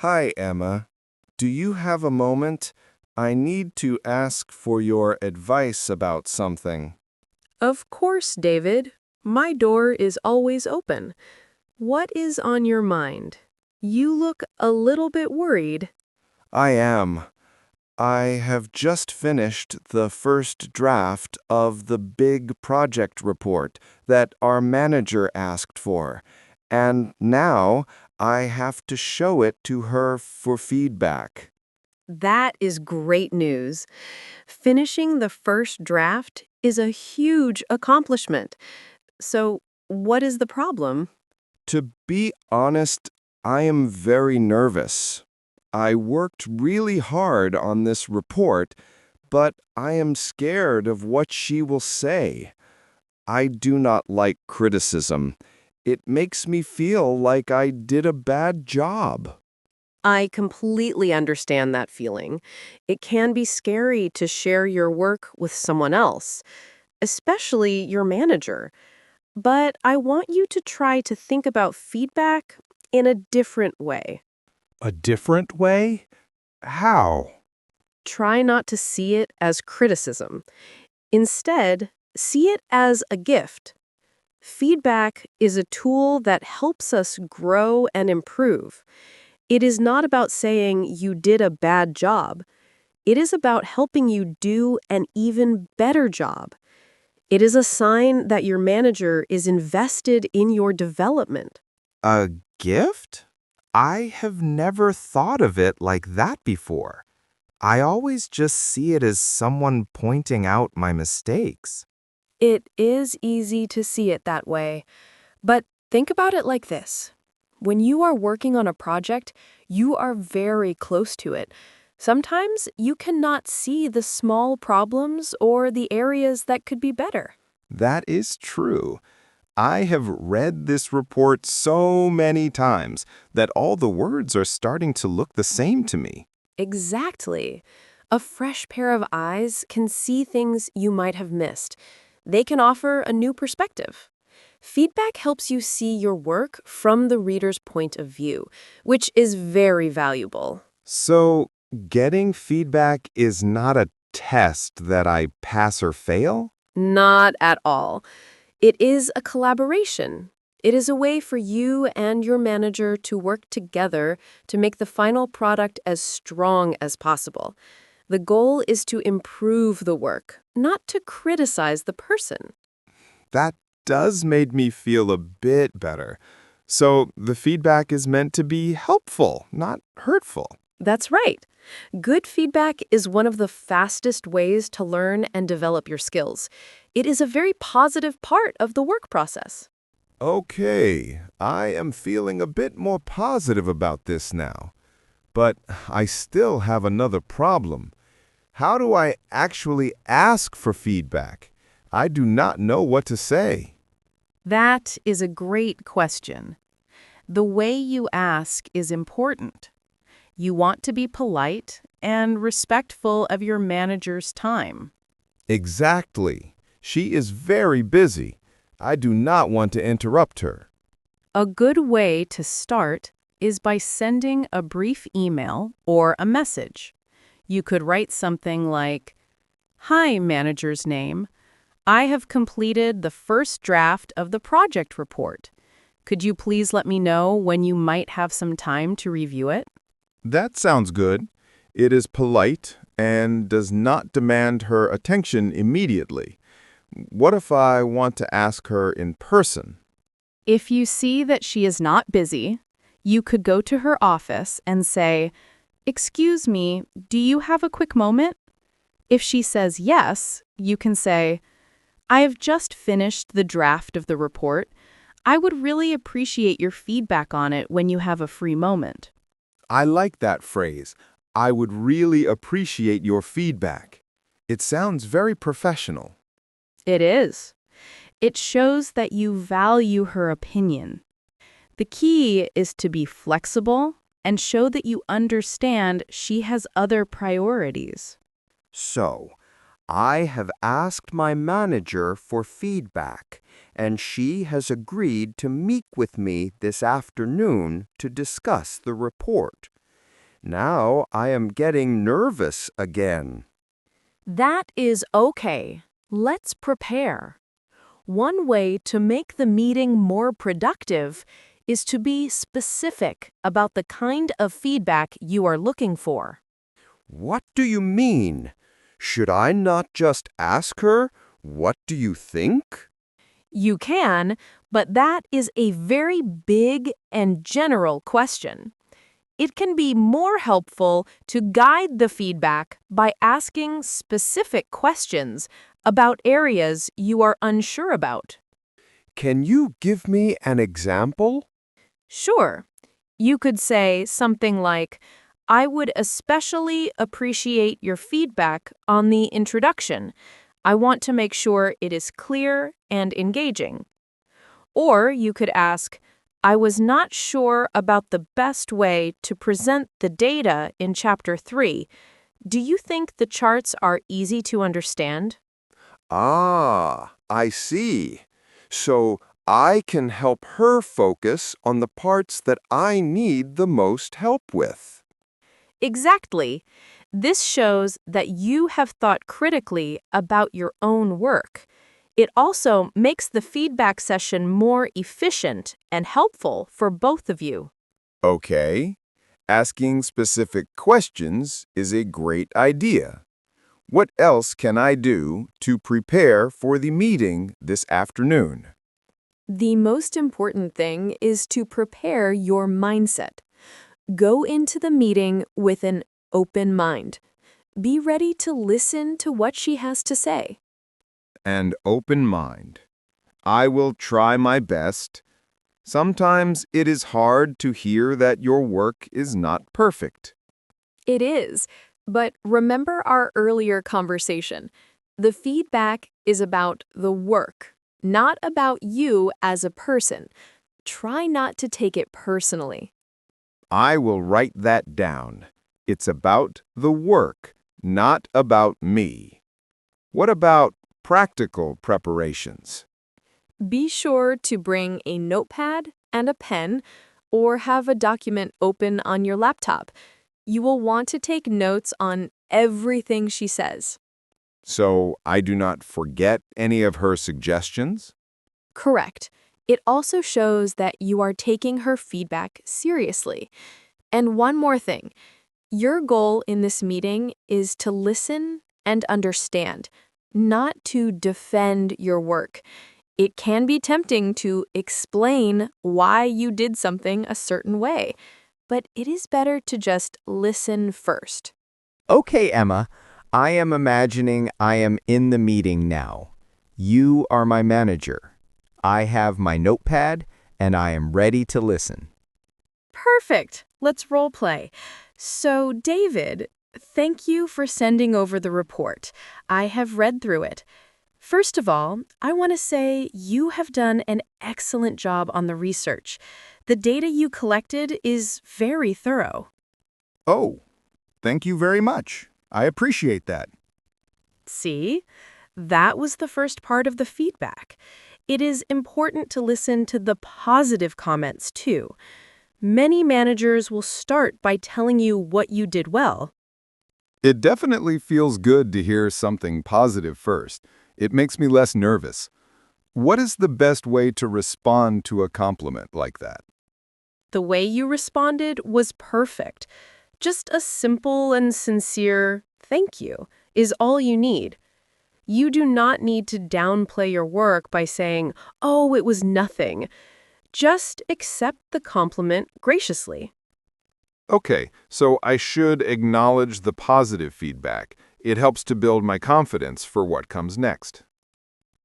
Hi, Emma. Do you have a moment? I need to ask for your advice about something. Of course, David. My door is always open. What is on your mind? You look a little bit worried. I am. I have just finished the first draft of the big project report that our manager asked for, and now I have to show it to her for feedback. That is great news. Finishing the first draft is a huge accomplishment. So, what is the problem? To be honest, I am very nervous. I worked really hard on this report, but I am scared of what she will say. I do not like criticism. It makes me feel like I did a bad job. I completely understand that feeling. It can be scary to share your work with someone else, especially your manager. But I want you to try to think about feedback in a different way. A different way? How? Try not to see it as criticism. Instead, see it as a gift. Feedback is a tool that helps us grow and improve. It is not about saying you did a bad job. It is about helping you do an even better job. It is a sign that your manager is invested in your development. A gift? I have never thought of it like that before. I always just see it as someone pointing out my mistakes. It is easy to see it that way, but think about it like this. When you are working on a project, you are very close to it. Sometimes you cannot see the small problems or the areas that could be better. That is true. I have read this report so many times that all the words are starting to look the same to me. Exactly. A fresh pair of eyes can see things you might have missed. They can offer a new perspective. Feedback helps you see your work from the reader's point of view, which is very valuable. So, getting feedback is not a test that I pass or fail? Not at all. It is a collaboration. It is a way for you and your manager to work together to make the final product as strong as possible. The goal is to improve the work, not to criticize the person. That does make me feel a bit better. So, the feedback is meant to be helpful, not hurtful. That's right. Good feedback is one of the fastest ways to learn and develop your skills. It is a very positive part of the work process. Okay, I am feeling a bit more positive about this now. But I still have another problem. How do I actually ask for feedback? I do not know what to say. That is a great question. The way you ask is important. You want to be polite and respectful of your manager's time. Exactly. She is very busy. I do not want to interrupt her. A good way to start is by sending a brief email or a message. You could write something like, "Hi, manager's name. I have completed the first draft of the project report. Could you please let me know when you might have some time to review it?" That sounds good. It is polite and does not demand her attention immediately. What if I want to ask her in person? If you see that she is not busy, you could go to her office and say, "Excuse me, do you have a quick moment?" If she says yes, you can say, "I have just finished the draft of the report. I would really appreciate your feedback on it when you have a free moment." I like that phrase. I would really appreciate your feedback. It sounds very professional. It is. It shows that you value her opinion. The key is to be flexible and show that you understand she has other priorities. So, I have asked my manager for feedback, and she has agreed to meet with me this afternoon to discuss the report. Now I am getting nervous again. That is okay. Let's prepare. One way to make the meeting more productive is to be specific about the kind of feedback you are looking for. What do you mean? Should I not just ask her, "What do you think?" You can, but that is a very big and general question. It can be more helpful to guide the feedback by asking specific questions about areas you are unsure about. Can you give me an example? Sure, you could say something like, I would especially appreciate your feedback on the introduction. I want to make sure it is clear and engaging. Or you could ask, I was not sure about the best way to present the data in Chapter 3. Do you think the charts are easy to understand? Ah, I see. So I can help her focus on the parts that I need the most help with. Exactly. This shows that you have thought critically about your own work. It also makes the feedback session more efficient and helpful for both of you. Okay. Asking specific questions is a great idea. What else can I do to prepare for the meeting this afternoon? The most important thing is to prepare your mindset. Go into the meeting with an open mind. Be ready to listen to what she has to say. An open mind. I will try my best. Sometimes it is hard to hear that your work is not perfect. It is, but remember our earlier conversation. The feedback is about the work, not about you as a person. Try not to take it personally. I will write that down. It's about the work, not about me. What about practical preparations? Be sure to bring a notepad and a pen or have a document open on your laptop. You will want to take notes on everything she says. So I do not forget any of her suggestions? Correct. It also shows that you are taking her feedback seriously. And one more thing, your goal in this meeting is to listen and understand, not to defend your work. It can be tempting to explain why you did something a certain way, but it is better to just listen first. Okay, Emma, I am imagining I am in the meeting now. You are my manager. I have my notepad and I am ready to listen. Perfect. Let's role play. So, David, thank you for sending over the report. I have read through it. First of all, I want to say you have done an excellent job on the research. The data you collected is very thorough. Oh, thank you very much. I appreciate that. See? That was the first part of the feedback. It is important to listen to the positive comments, too. Many managers will start by telling you what you did well. It definitely feels good to hear something positive first. It makes me less nervous. What is the best way to respond to a compliment like that? The way you responded was perfect. Just a simple and sincere thank you is all you need. You do not need to downplay your work by saying, oh, it was nothing. Just accept the compliment graciously. Okay, so I should acknowledge the positive feedback. It helps to build my confidence for what comes next.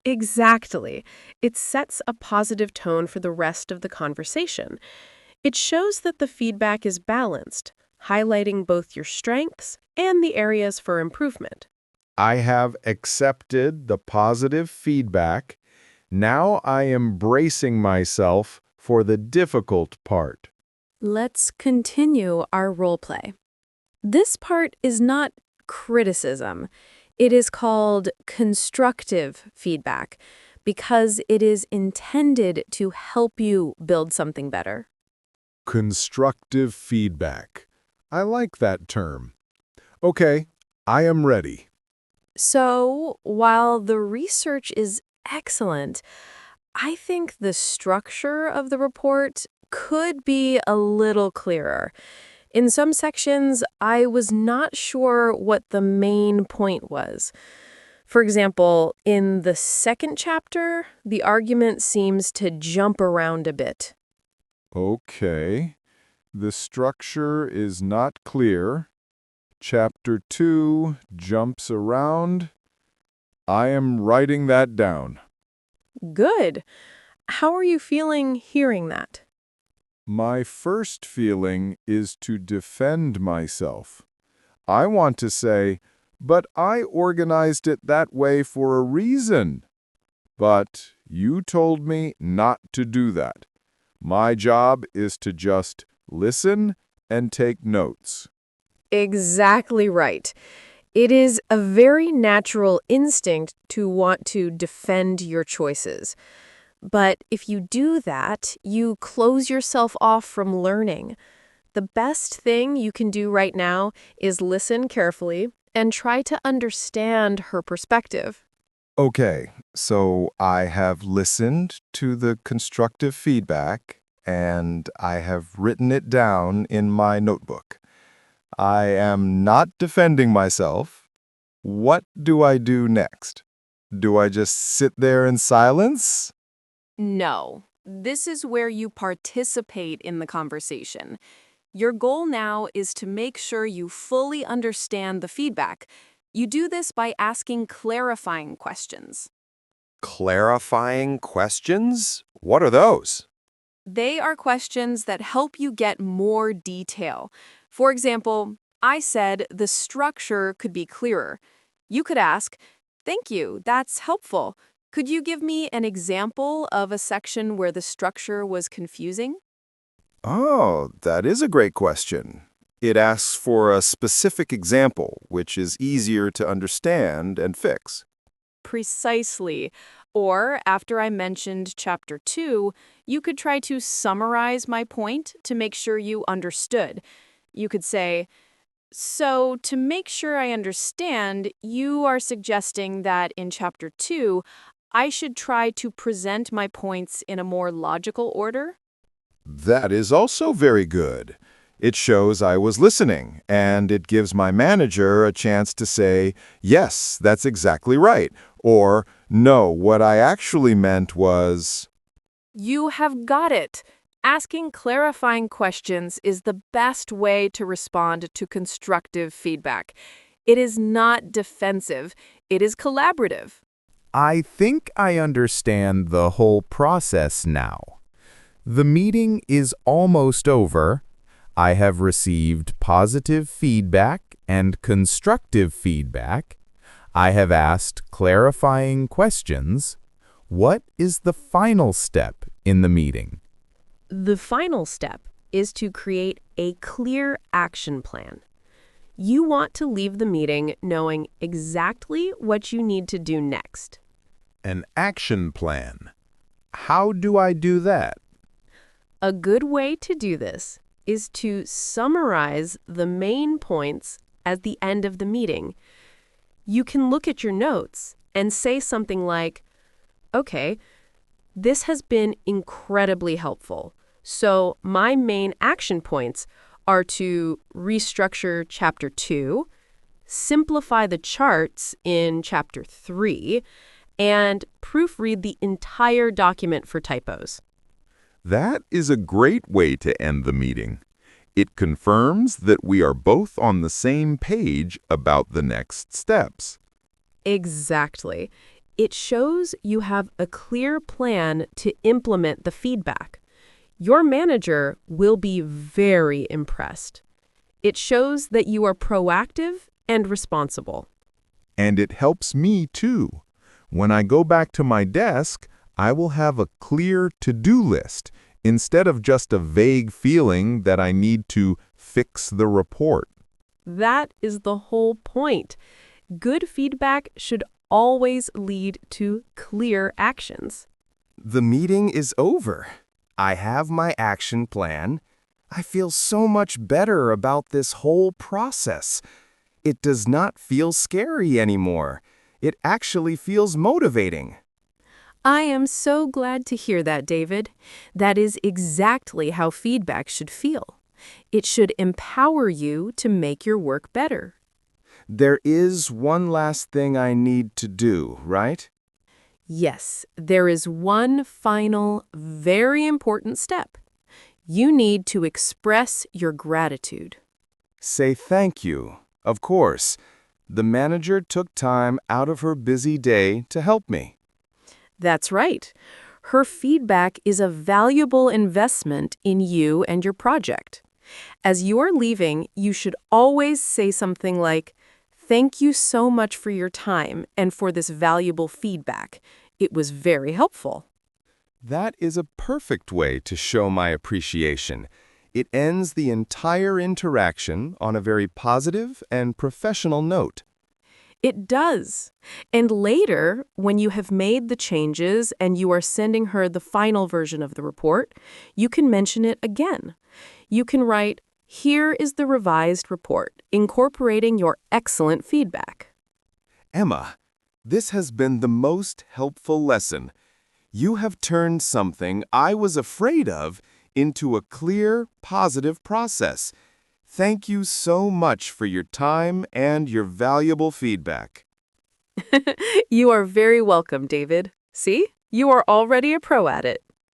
Exactly. It sets a positive tone for the rest of the conversation. It shows that the feedback is balanced, highlighting both your strengths and the areas for improvement. I have accepted the positive feedback. Now I am bracing myself for the difficult part. Let's continue our role play. This part is not criticism. It is called constructive feedback because it is intended to help you build something better. Constructive feedback. I like that term. Okay, I am ready. So, while the research is excellent, I think the structure of the report could be a little clearer. In some sections, I was not sure what the main point was. For example, in the second chapter, the argument seems to jump around a bit. Okay, the structure is not clear. Chapter 2 jumps around. I am writing that down. Good. How are you feeling hearing that? My first feeling is to defend myself. I want to say, but I organized it that way for a reason. But you told me not to do that. My job is to just listen and take notes. Exactly right. It is a very natural instinct to want to defend your choices. But if you do that, you close yourself off from learning. The best thing you can do right now is listen carefully and try to understand her perspective. Okay, so I have listened to the constructive feedback and I have written it down in my notebook. I am not defending myself. What do I do next? Do I just sit there in silence? No, this is where you participate in the conversation. Your goal now is to make sure you fully understand the feedback. You do this by asking clarifying questions. Clarifying questions? What are those? They are questions that help you get more detail. For example, I said the structure could be clearer. You could ask, "Thank you, that's helpful. Could you give me an example of a section where the structure was confusing?" Oh, that is a great question. It asks for a specific example, which is easier to understand and fix. Precisely. Or, after I mentioned Chapter 2, you could try to summarize my point to make sure you understood. You could say, "So, to make sure I understand, you are suggesting that in Chapter 2, I should try to present my points in a more logical order?" That is also very good. It shows I was listening, and it gives my manager a chance to say, yes, that's exactly right, or no, what I actually meant was... You have got it. Asking clarifying questions is the best way to respond to constructive feedback. It is not defensive, it is collaborative. I think I understand the whole process now. The meeting is almost over. I have received positive feedback and constructive feedback. I have asked clarifying questions. What is the final step in the meeting? The final step is to create a clear action plan. You want to leave the meeting knowing exactly what you need to do next. An action plan. How do I do that? A good way to do this is to summarize the main points at the end of the meeting. You can look at your notes and say something like, "Okay, this has been incredibly helpful. So my main action points are to restructure Chapter 2, simplify the charts in Chapter 3, and proofread the entire document for typos." That is a great way to end the meeting. It confirms that we are both on the same page about the next steps. Exactly. It shows you have a clear plan to implement the feedback. Your manager will be very impressed. It shows that you are proactive and responsible. And it helps me too. When I go back to my desk, I will have a clear to-do list instead of just a vague feeling that I need to fix the report. That is the whole point. Good feedback should always lead to clear actions. The meeting is over. I have my action plan. I feel so much better about this whole process. It does not feel scary anymore. It actually feels motivating. I am so glad to hear that, David. That is exactly how feedback should feel. It should empower you to make your work better. There is one last thing I need to do, right? Yes, there is one final, very important step. You need to express your gratitude. Say thank you. Of course. The manager took time out of her busy day to help me. That's right. Her feedback is a valuable investment in you and your project. As you are leaving, you should always say something like, "Thank you so much for your time and for this valuable feedback. It was very helpful." That is a perfect way to show my appreciation. It ends the entire interaction on a very positive and professional note. It does. And later, when you have made the changes and you are sending her the final version of the report, you can mention it again. You can write, "Here is the revised report, incorporating your excellent feedback." Emma, this has been the most helpful lesson. You have turned something I was afraid of into a clear, positive process. Thank you so much for your time and your valuable feedback. You are very welcome, David. See? You are already a pro at it.